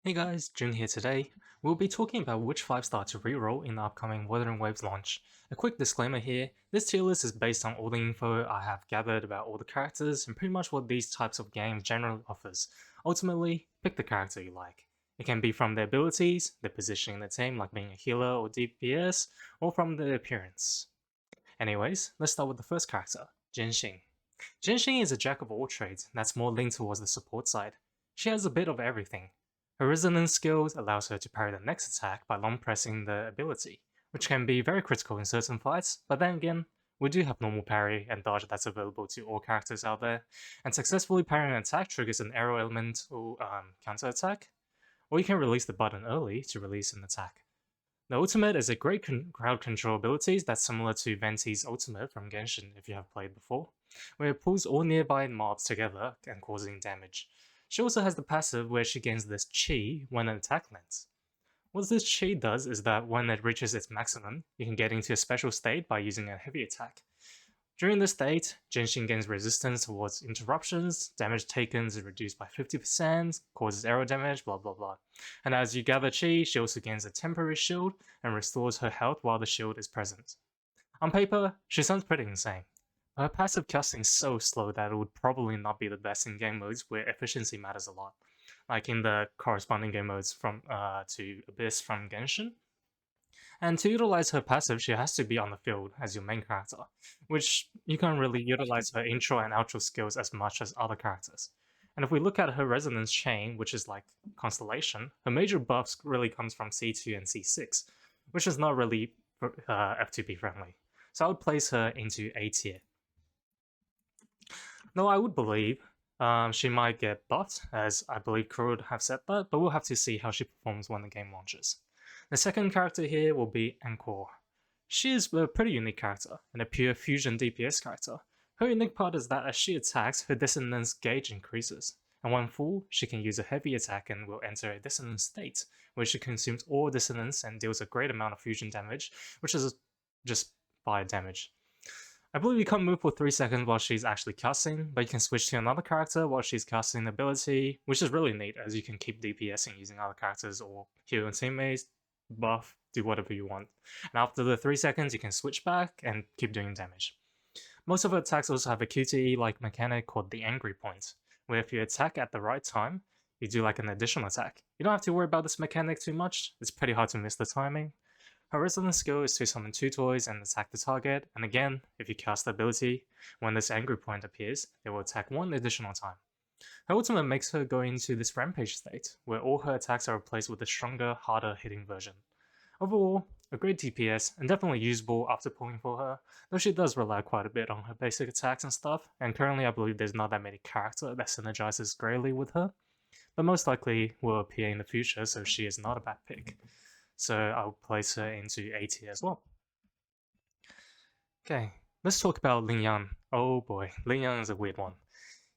Hey guys, Jun here today. We'll be talking about which 5-star to reroll in the upcoming Wuthering Waves launch. A quick disclaimer here, this tier list is based on all the info I have gathered about all the characters and pretty much what these types of games generally offers. Ultimately, pick the character you like. It can be from their abilities, their positioning in the team like being a healer or DPS, or from their appearance. Anyways, let's start with the first character, Jianxin. Jianxin is a jack of all trades that's more linked towards the support side. She has a bit of everything. Her resonance skills allows her to parry the next attack by long pressing the ability, which can be very critical in certain fights, but then again, we do have normal parry and dodge that's available to all characters out there, and successfully parrying an attack triggers an arrow element or counter attack, or you can release the button early to release an attack. The ultimate is a great crowd control ability that's similar to Venti's ultimate from Genshin if you have played before, where it pulls all nearby mobs together and causing damage. She also has the passive where she gains this chi when an attack lands. What this chi does is that when it reaches its maximum, you can get into a special state by using a heavy attack. During this state, Genshin gains resistance towards interruptions, damage taken is reduced by 50%, causes arrow damage, blah blah blah. And as you gather chi, she also gains a temporary shield and restores her health while the shield is present. On paper, she sounds pretty insane. Her passive casting is so slow that it would probably not be the best in game modes where efficiency matters a lot, like in the corresponding game modes from to Abyss from Genshin. And to utilize her passive, she has to be on the field as your main character, which you can't really utilize her intro and outro skills as much as other characters. And if we look at her resonance chain, which is like Constellation, her major buffs really comes from C2 and C6, which is not really F2P friendly. So I would place her into A tier. Though I would believe she might get buffed, as I believe Crew would have said that, but we'll have to see how she performs when the game launches. The second character here will be Encore. She is a pretty unique character, and a pure fusion DPS character. Her unique part is that as she attacks, her dissonance gauge increases, and when full, she can use a heavy attack and will enter a dissonance state, where she consumes all dissonance and deals a great amount of fusion damage, which is just fire damage. I believe you can't move for 3 seconds while she's actually casting, but you can switch to another character while she's casting an ability, which is really neat as you can keep DPSing using other characters or heal your teammates, buff, do whatever you want. And after the 3 seconds, you can switch back and keep doing damage. Most of her attacks also have a QTE-like mechanic called the Angry Point, where if you attack at the right time, you do like an additional attack. You don't have to worry about this mechanic too much, it's pretty hard to miss the timing. Her resonance skill is to summon 2 toys and attack the target, and again, if you cast the ability, when this angry point appears, they will attack 1 additional time. Her ultimate makes her go into this rampage state, where all her attacks are replaced with a stronger, harder hitting version. Overall, a great DPS, and definitely usable after pulling for her, though she does rely quite a bit on her basic attacks and stuff, and currently I believe there's not that many characters that synergizes greatly with her, but most likely will appear in the future, so she is not a bad pick. So I'll place her into A tier as well. Okay, let's talk about Lingyang. Oh boy, Lingyang is a weird one.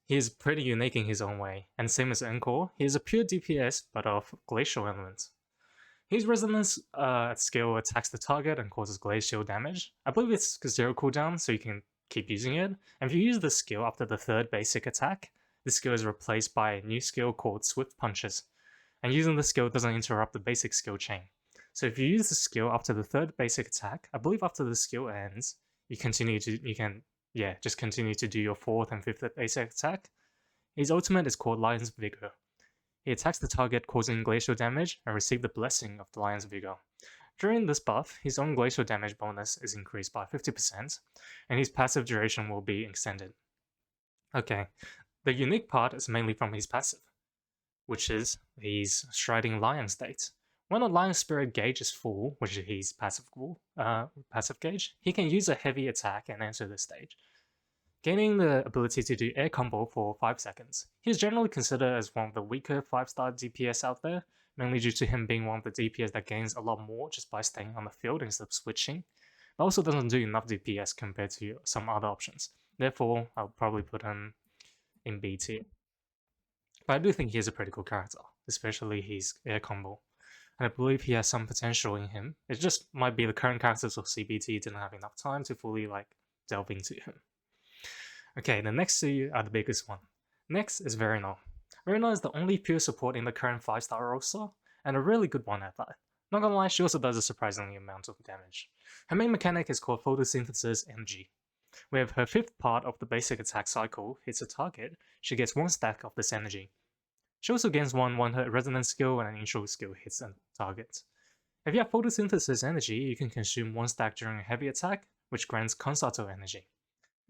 He is pretty unique in his own way, and same as Encore, he is a pure DPS but of glacial elements. His resonance skill attacks the target and causes glacial damage. I believe it's 0 cooldown, so you can keep using it. And if you use the skill after the 3rd basic attack, the skill is replaced by a new skill called Swift Punches. And using the skill doesn't interrupt the basic skill chain. So if you use the skill after the 3rd basic attack, I believe after the skill ends, you can just continue to do your 4th and 5th basic attack. His ultimate is called Lion's Vigor. He attacks the target causing glacial damage and receives the blessing of the Lion's Vigor. During this buff, his own glacial damage bonus is increased by 50%, and his passive duration will be extended. Okay, the unique part is mainly from his passive, which is his Striding Lion state. When a Lion Spirit gauge is full, which is his passive gauge, he can use a heavy attack and enter the stage, gaining the ability to do air combo for 5 seconds. He is generally considered as one of the weaker 5-star DPS out there, mainly due to him being one of the DPS that gains a lot more just by staying on the field instead of switching, but also doesn't do enough DPS compared to some other options. Therefore, I'll probably put him in B tier. But I do think he is a pretty cool character, especially his air combo. And I believe he has some potential in him. It just might be the current characters of CBT didn't have enough time to fully delve into him. Okay, the next two are the biggest one. Next is Verina. Verina is the only pure support in the current 5-star roster, and a really good one at that. Not gonna lie, she also does a surprisingly amount of damage. Her main mechanic is called Photosynthesis Energy. Where her 5th part of the basic attack cycle hits a target, she gets 1 stack of this energy. She also gains 1 when her resonance skill and an intro skill hits a target. If you have Photosynthesis Energy, you can consume 1 stack during a heavy attack, which grants Calcharo energy,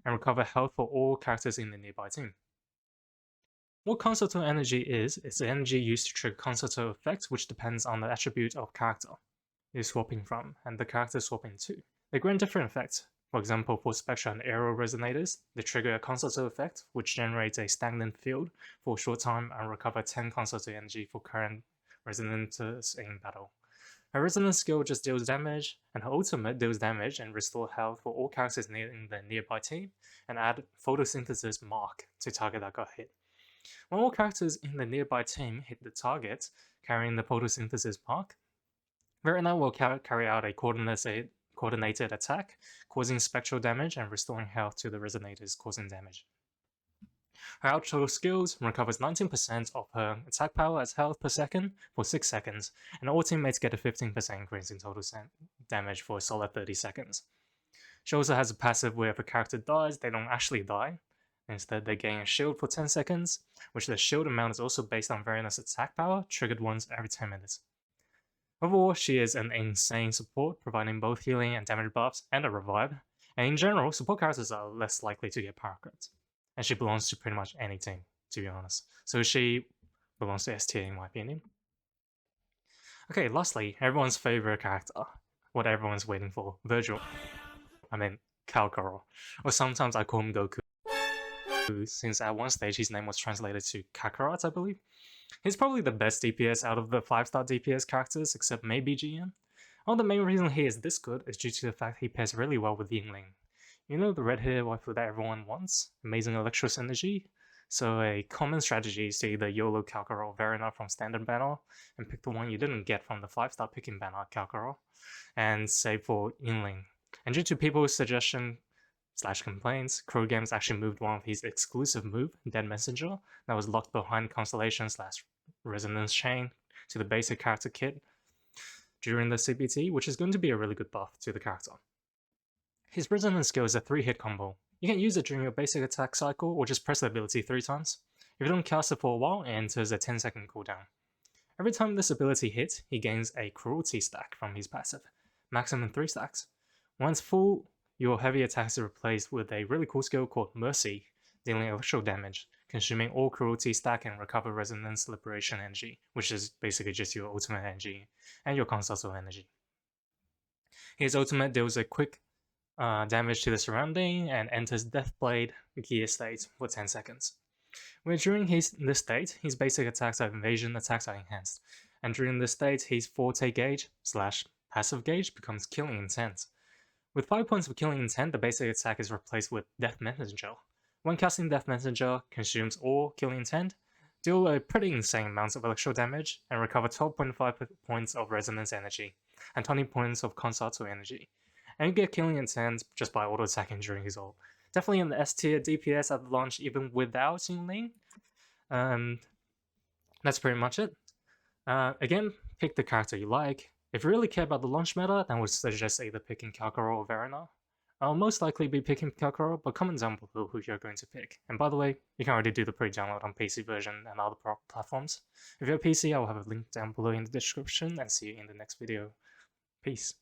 and recover health for all characters in the nearby team. What Calcharo energy is the energy used to trigger Calcharo effects, which depends on the attribute of character you're swapping from, and the character swapping to. They grant different effects. For example, for Spectra and Aero Resonators, they trigger a Calcharo effect, which generates a stagnant field for a short time and recover 10 Calcharo energy for current resonators in battle. Her resonance skill just deals damage, and her ultimate deals damage and restore health for all characters in the nearby team, and add Photosynthesis Mark to target that got hit. When all characters in the nearby team hit the target carrying the Photosynthesis Mark, Verina will carry out a coordinated attack, causing spectral damage and restoring health to the resonators causing damage. Her outro skills recovers 19% of her attack power as health per second for 6 seconds, and all teammates get a 15% increase in total damage for a solid 30 seconds. She also has a passive where if a character dies, they don't actually die. Instead, they gain a shield for 10 seconds, which the shield amount is also based on Verina's attack power, triggered once every 10 minutes. Overall, she is an insane support, providing both healing and damage buffs and a revive, and in general, support characters are less likely to get power crits. And she belongs to pretty much any team, to be honest. So she belongs to S tier in my opinion. Okay, lastly, everyone's favorite character. What everyone's waiting for. Calcharo. Or sometimes I call him Goku, since at one stage his name was translated to Kakarot, I believe. He's probably the best DPS out of the 5-star DPS characters, except maybe Jian. One of the main reasons he is this good is due to the fact he pairs really well with Yinlin. You know the red-haired waifu that everyone wants? Amazing Electro Synergy? So a common strategy is to either YOLO Calcharo or Verina from standard banner, and pick the one you didn't get from the 5-star picking banner Calcharo, and save for Yinlin. And due to people's suggestion / complaints, Crow Games actually moved one of his exclusive move, Dead Messenger, that was locked behind Constellation / Resonance Chain to the basic character kit during the CBT, which is going to be a really good buff to the character. His Resonance skill is a 3-hit combo. You can use it during your basic attack cycle or just press the ability 3 times. If you don't cast it for a while, it enters a 10-second cooldown. Every time this ability hits, he gains a Cruelty stack from his passive, maximum 3 stacks. Once full, your heavy attacks are replaced with a really cool skill called Mercy, dealing electro damage, consuming all Cruelty stack and recover Resonance Liberation energy, which is basically just your ultimate energy, and your Consultal energy. His ultimate deals a quick damage to the surrounding and enters Deathblade gear state for 10 seconds. Where during this state, his basic attacks and invasion attacks are enhanced, and during this state, his forte gauge / passive gauge becomes Killing Intent. With 5 points of Killing Intent, the basic attack is replaced with Death Messenger. When casting Death Messenger, consumes all Killing Intent, deal a pretty insane amount of electro damage, and recover 12.5 points of Resonance energy, and 20 points of Consultal energy. And you get Killing Intent just by auto-attacking during his ult. Definitely in the S tier DPS at the launch even without yinlin. That's pretty much it. Again, pick the character you like. If you really care about the launch meta, then I would suggest either picking Calcharo or Verina. I'll most likely be picking Calcharo, but comment down below who you're going to pick. And by the way, you can already do the pre-download on PC version and other platforms. If you're a PC, I'll have a link down below in the description, and see you in the next video. Peace.